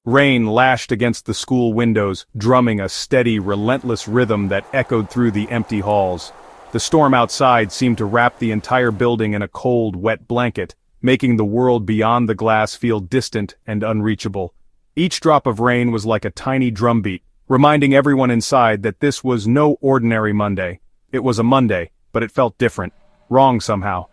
Rain lashed against the school windows, drumming a steady, relentless rhythm that echoed through the empty halls. The storm outside seemed to wrap the entire building in a cold, wet blanket, making the world beyond the glass feel distant and unreachable. Each drop of rain was like a tiny drumbeat, reminding everyone inside that this was no ordinary Monday. It was a Monday, but it felt different, wrong somehow.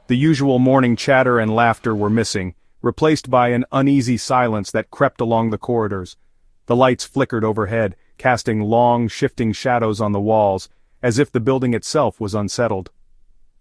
The usual morning chatter and laughter were missing, replaced by an uneasy silence that crept along the corridors. The lights flickered overhead, casting long, shifting shadows on the walls, as if the building itself was unsettled.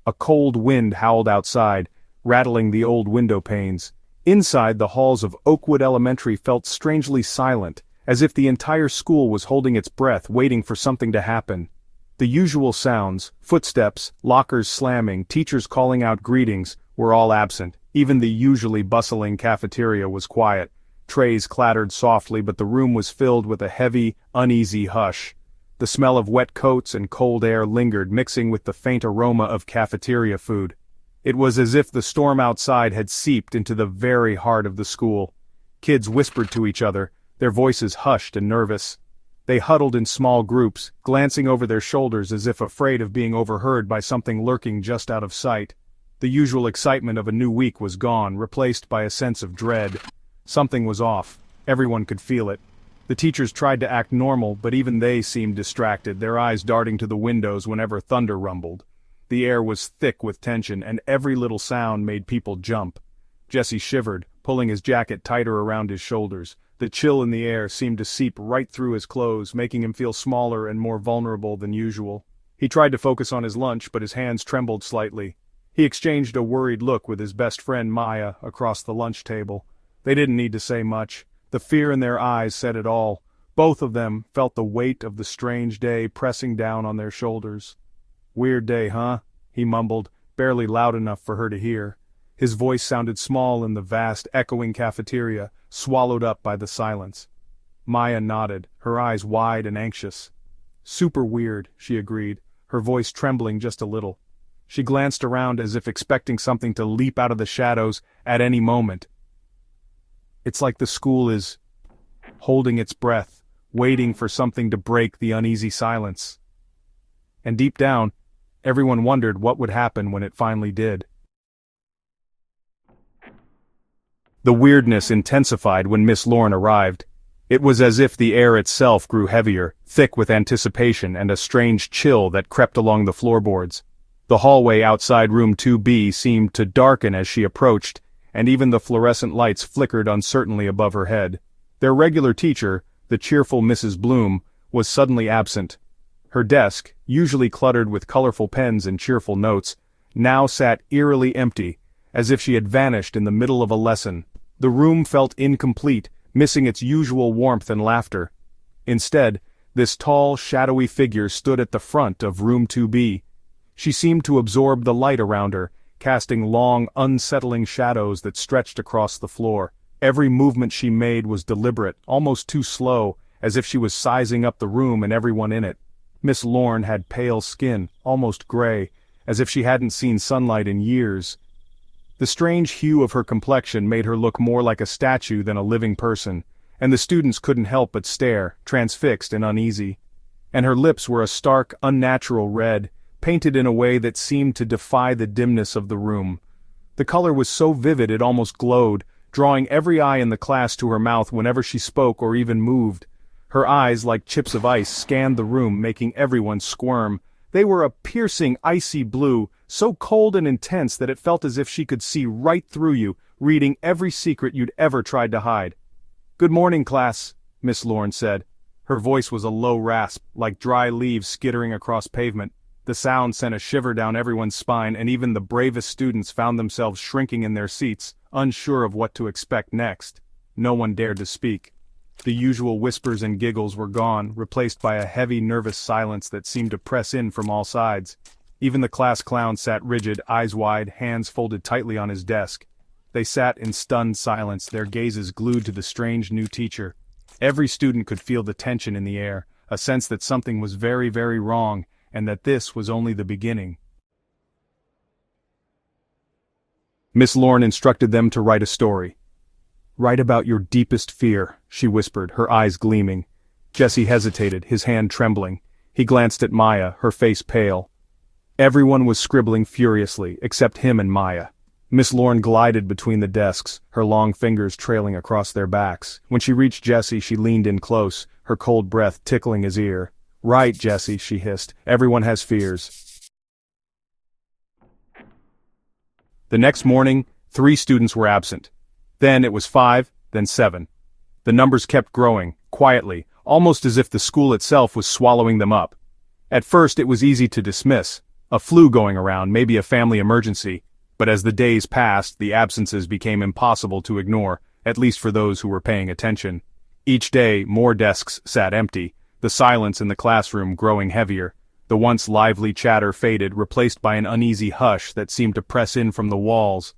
A cold wind howled outside, rattling the old window panes. Inside, the halls of Oakwood Elementary felt strangely silent, as if the entire school was holding its breath, waiting for something to happen. The usual sounds, footsteps, lockers slamming, teachers calling out greetings, were all absent. Even the usually bustling cafeteria was quiet. Trays clattered softly, but the room was filled with a heavy, uneasy hush. The smell of wet coats and cold air lingered, mixing with the faint aroma of cafeteria food. It was as if the storm outside had seeped into the very heart of the school. Kids whispered to each other, their voices hushed and nervous. They huddled in small groups, glancing over their shoulders as if afraid of being overheard by something lurking just out of sight. The usual excitement of a new week was gone, replaced by a sense of dread. Something was off. Everyone could feel it. The teachers tried to act normal, but even they seemed distracted, their eyes darting to the windows whenever thunder rumbled. The air was thick with tension, and every little sound made people jump. Jesse shivered, pulling his jacket tighter around his shoulders. The chill in the air seemed to seep right through his clothes, making him feel smaller and more vulnerable than usual. He tried to focus on his lunch, but his hands trembled slightly. He exchanged a worried look with his best friend Maya across the lunch table. They didn't need to say much. The fear in their eyes said it all. Both of them felt the weight of the strange day pressing down on their shoulders. "Weird day, huh?" he mumbled, barely loud enough for her to hear. His voice sounded small in the vast, echoing cafeteria, swallowed up by the silence. Maya nodded, her eyes wide and anxious. "Super weird," she agreed, her voice trembling just a little. She glanced around as if expecting something to leap out of the shadows at any moment. It's like the school is holding its breath, waiting for something to break the uneasy silence. And deep down, everyone wondered what would happen when it finally did. The weirdness intensified when Miss Lorne arrived. It was as if the air itself grew heavier, thick with anticipation and a strange chill that crept along the floorboards. The hallway outside room 2B seemed to darken as she approached, and even the fluorescent lights flickered uncertainly above her head. Their regular teacher, the cheerful Mrs. Bloom, was suddenly absent. Her desk, usually cluttered with colorful pens and cheerful notes, now sat eerily empty, as if she had vanished in the middle of a lesson. The room felt incomplete, missing its usual warmth and laughter. Instead, this tall, shadowy figure stood at the front of room 2B. She seemed to absorb the light around her, casting long, unsettling shadows that stretched across the floor. Every movement she made was deliberate, almost too slow, as if she was sizing up the room and everyone in it. Miss Lorne had pale skin, almost gray, as if she hadn't seen sunlight in years. The strange hue of her complexion made her look more like a statue than a living person, and the students couldn't help but stare, transfixed and uneasy. And her lips were a stark, unnatural red, painted in a way that seemed to defy the dimness of the room. The color was so vivid it almost glowed, drawing every eye in the class to her mouth whenever she spoke or even moved. Her eyes, like chips of ice, scanned the room, making everyone squirm. They were a piercing, icy blue, so cold and intense that it felt as if she could see right through you, reading every secret you'd ever tried to hide. "Good morning, class," Miss Lorne said. Her voice was a low rasp, like dry leaves skittering across pavement. The sound sent a shiver down everyone's spine, and even the bravest students found themselves shrinking in their seats, unsure of what to expect next. No one dared to speak. The usual whispers and giggles were gone, replaced by a heavy, nervous silence that seemed to press in from all sides. Even the class clown sat rigid, eyes wide, hands folded tightly on his desk. They sat in stunned silence, their gazes glued to the strange new teacher. Every student could feel the tension in the air, a sense that something was very, very wrong, and that this was only the beginning. Miss Lorne instructed them to write a story. Write about your deepest fear, she whispered, her eyes gleaming. Jesse hesitated, his hand trembling. He glanced at Maya, her face pale. Everyone was scribbling furiously, except him and Maya. Miss Lorne glided between the desks, her long fingers trailing across their backs. When she reached Jesse, she leaned in close, her cold breath tickling his ear. Right, Jesse, she hissed. Everyone has fears. The next morning, 3 students were absent. Then it was 5, then 7. The numbers kept growing, quietly, almost as if the school itself was swallowing them up. At first it was easy to dismiss. A flu going around, maybe a family emergency. But as the days passed, the absences became impossible to ignore, at least for those who were paying attention. Each day, more desks sat empty, the silence in the classroom growing heavier. The once lively chatter faded, replaced by an uneasy hush that seemed to press in from the walls.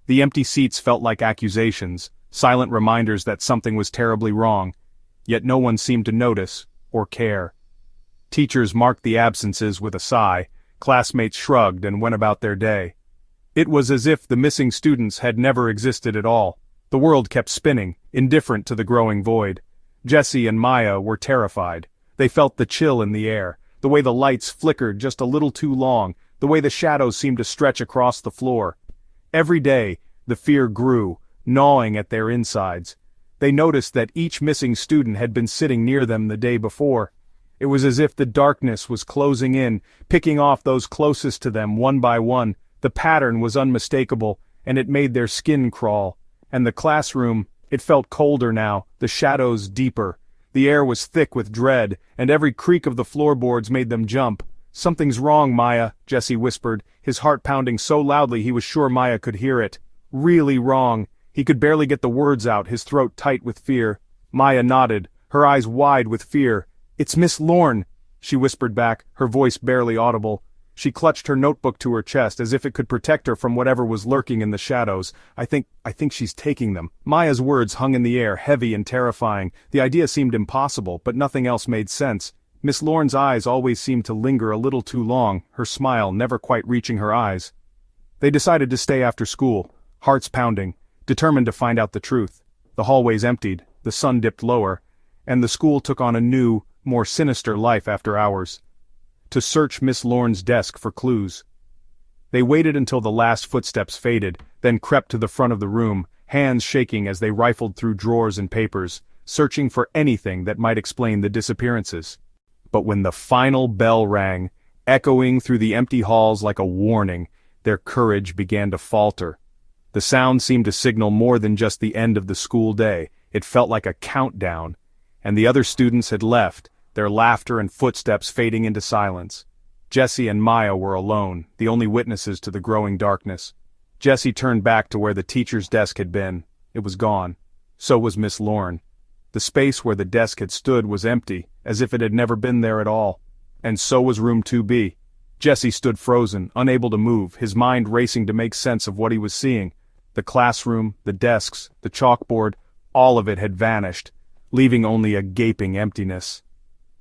The empty seats felt like accusations, silent reminders that something was terribly wrong, yet no one seemed to notice or care. Teachers marked the absences with a sigh, classmates shrugged and went about their day. It was as if the missing students had never existed at all. The world kept spinning, indifferent to the growing void. Jesse and Maya were terrified. They felt the chill in the air, the way the lights flickered just a little too long, the way the shadows seemed to stretch across the floor. Every day, the fear grew, gnawing at their insides. They noticed that each missing student had been sitting near them the day before. It was as if the darkness was closing in, picking off those closest to them one by one. The pattern was unmistakable, and it made their skin crawl. And the classroom, it felt colder now, the shadows deeper. The air was thick with dread, and every creak of the floorboards made them jump. "Something's wrong, Maya," Jesse whispered, his heart pounding so loudly he was sure Maya could hear it. Really wrong. He could barely get the words out, his throat tight with fear. Maya nodded, her eyes wide with fear. "It's Miss Lorne," she whispered back, her voice barely audible. She clutched her notebook to her chest as if it could protect her from whatever was lurking in the shadows. I think she's taking them." Maya's words hung in the air, heavy and terrifying. The idea seemed impossible, but nothing else made sense. Miss Lorne's eyes always seemed to linger a little too long, her smile never quite reaching her eyes. They decided to stay after school, hearts pounding, determined to find out the truth. The hallways emptied, the sun dipped lower, and the school took on a new, more sinister life after hours. To search Miss Lorne's desk for clues. They waited until the last footsteps faded, then crept to the front of the room, hands shaking as they rifled through drawers and papers, searching for anything that might explain the disappearances. But when the final bell rang, echoing through the empty halls like a warning, their courage began to falter. The sound seemed to signal more than just the end of the school day. It felt like a countdown. And the other students had left, their laughter and footsteps fading into silence. Jesse and Maya were alone, the only witnesses to the growing darkness. Jesse turned back to where the teacher's desk had been. It was gone. So was Miss Lorne. The space where the desk had stood was empty, as if it had never been there at all. And so was room 2B. Jesse stood frozen, unable to move, his mind racing to make sense of what he was seeing. The classroom, the desks, the chalkboard, all of it had vanished, leaving only a gaping emptiness.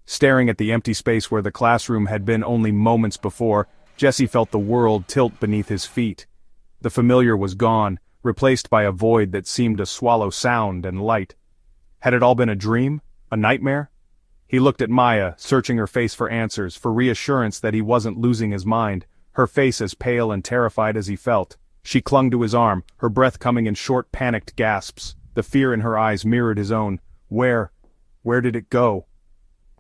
Staring at the empty space where the classroom had been only moments before, Jesse felt the world tilt beneath his feet. The familiar was gone, replaced by a void that seemed to swallow sound and light. Had it all been a dream? A nightmare? He looked at Maya, searching her face for answers, for reassurance that he wasn't losing his mind, her face as pale and terrified as he felt. She clung to his arm, her breath coming in short, panicked gasps. The fear in her eyes mirrored his own. Where did it go?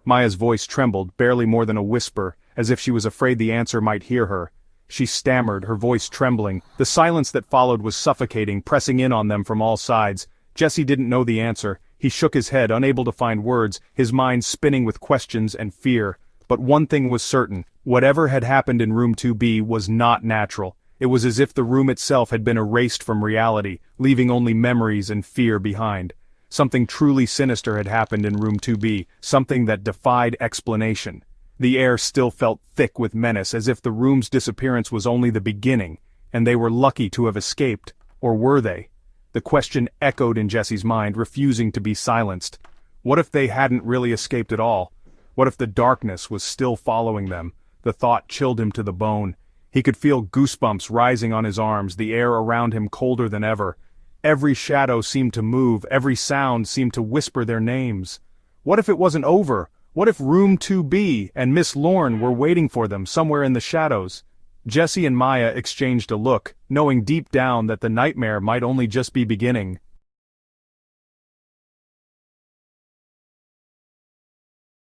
Maya's voice trembled, barely more than a whisper, as if she was afraid the answer might hear her. She stammered, her voice trembling. The silence that followed was suffocating, pressing in on them from all sides. Jesse didn't know the answer. He shook his head, unable to find words, his mind spinning with questions and fear. But one thing was certain. Whatever had happened in room 2B was not natural. It was as if the room itself had been erased from reality, leaving only memories and fear behind. Something truly sinister had happened in room 2B, something that defied explanation. The air still felt thick with menace, as if the room's disappearance was only the beginning, and they were lucky to have escaped. Or were they? The question echoed in Jesse's mind, refusing to be silenced. What if they hadn't really escaped at all? What if the darkness was still following them? The thought chilled him to the bone. He could feel goosebumps rising on his arms, the air around him colder than ever. Every shadow seemed to move, every sound seemed to whisper their names. What if it wasn't over? What if room 2B and Miss Lorne were waiting for them somewhere in the shadows? Jesse and Maya exchanged a look, knowing deep down that the nightmare might only just be beginning.